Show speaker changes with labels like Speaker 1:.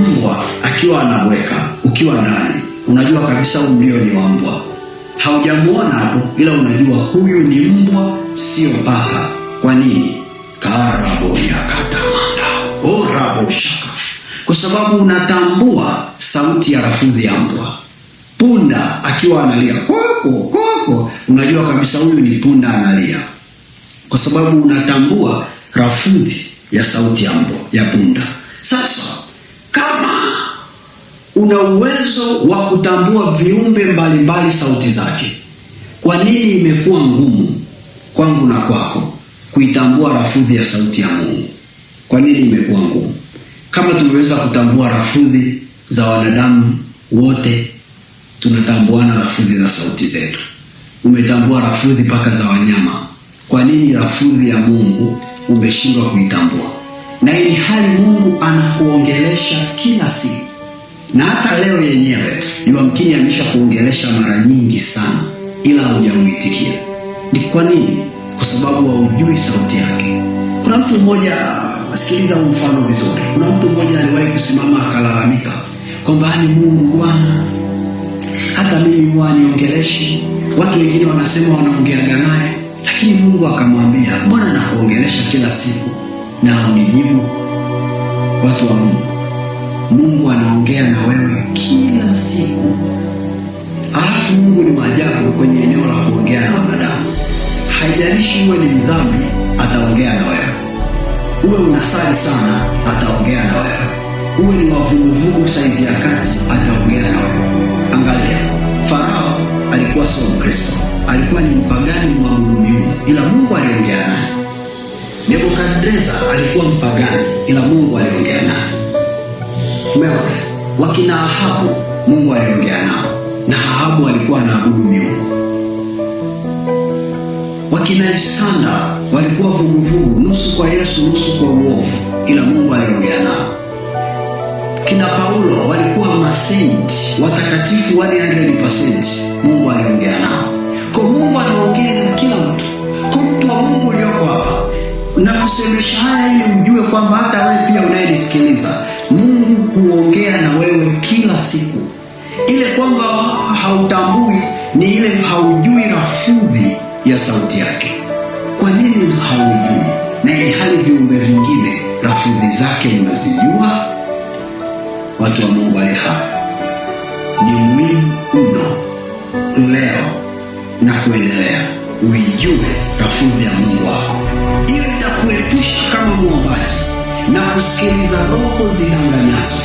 Speaker 1: mbwa akiwa anabweka ukiwa ndani, unajua kabisa huyu mlio ni wa mbwa. Haujamuona hapo, ila unajua huyu ni mbwa, sio paka. Kwa nini? Karabo yakatamanda orabo shaka, kwa sababu unatambua sauti ya rafudhi ya mbwa. Punda akiwa analia koko koko, unajua kabisa huyu ni punda analia, kwa sababu unatambua rafudhi ya sauti ya mbwa ya punda. Sasa kama una uwezo wa kutambua viumbe mbalimbali sauti zake, kwa nini imekuwa ngumu kwangu na kwako kuitambua rafudhi ya sauti ya Mungu? Kwa nini imekuwa ngumu? Kama tumeweza kutambua rafudhi za wanadamu wote, tunatambuana rafudhi za sauti zetu. Umetambua rafudhi mpaka za wanyama. Kwa nini rafudhi ya Mungu umeshindwa kuitambua? Na ili hali Mungu anakuongelesha kila siku, na hata leo yenyewe yamkini amesha kuongelesha mara nyingi sana, ila hujamuitikia. Ni kwa nini? Kwa sababu haujui sauti yake. Kuna mtu mmoja, sikiliza mfano vizuri. Kuna mtu mmoja aliwahi kusimama akalalamika kwamba ni Mungu Bwana, hata mimi huwa niongeleshi. Watu wengine wanasema wanaongeaga naye, lakini Mungu akamwambia, mbona nakuongelesha kila siku na unijibu? Watu wa Mungu, Mungu anaongea na wewe kila siku. Alafu Mungu ni maajabu kwenye eneo la kuongea na wanadamu. Haijalishi uwe ni mdhambi, ataongea na wewe. Uwe unasali sana, ataongea na wewe. Uwe ni wavuguvugu saizi ya kati, ataongea na wewe. Angalia, Farao alikuwa sio Mkristo, alikuwa ni mpagani mwabudu miungu, ila Mungu aliongea naye. Nebukadreza alikuwa mpagani, ila Mungu aliongea naye. Umeona? Wakina Ahabu Mungu aliongea nao, na Ahabu alikuwa anaabudu miungu. Wakina Iskanda walikuwa vuguvugu, nusu kwa Yesu nusu kwa uovu, ila Mungu aliongea nao. Kina Paulo walikuwa masainti watakatifu 100%, Mungu aliongea nao. Kwa Mungu anaongea na kila mtu. Kwa mtu wa Mungu ulioko hapa, na kusemesha haya ili ujue kwamba hata wewe pia unayenisikiliza, Mungu huongea na wewe kila siku. Ile kwamba hautambui ni ile haujui rafudhi ya sauti yake. Kwa nini haujui? Na ili hali viumbe vingine rafudhi zake unazijua. Watu wa Mungu wale hapa, ni muhimu mno leo na kuendelea uijue rafudhi ya Mungu wako, ili itakuepusha kama muombaji na kusikiliza roho zidanganyazo.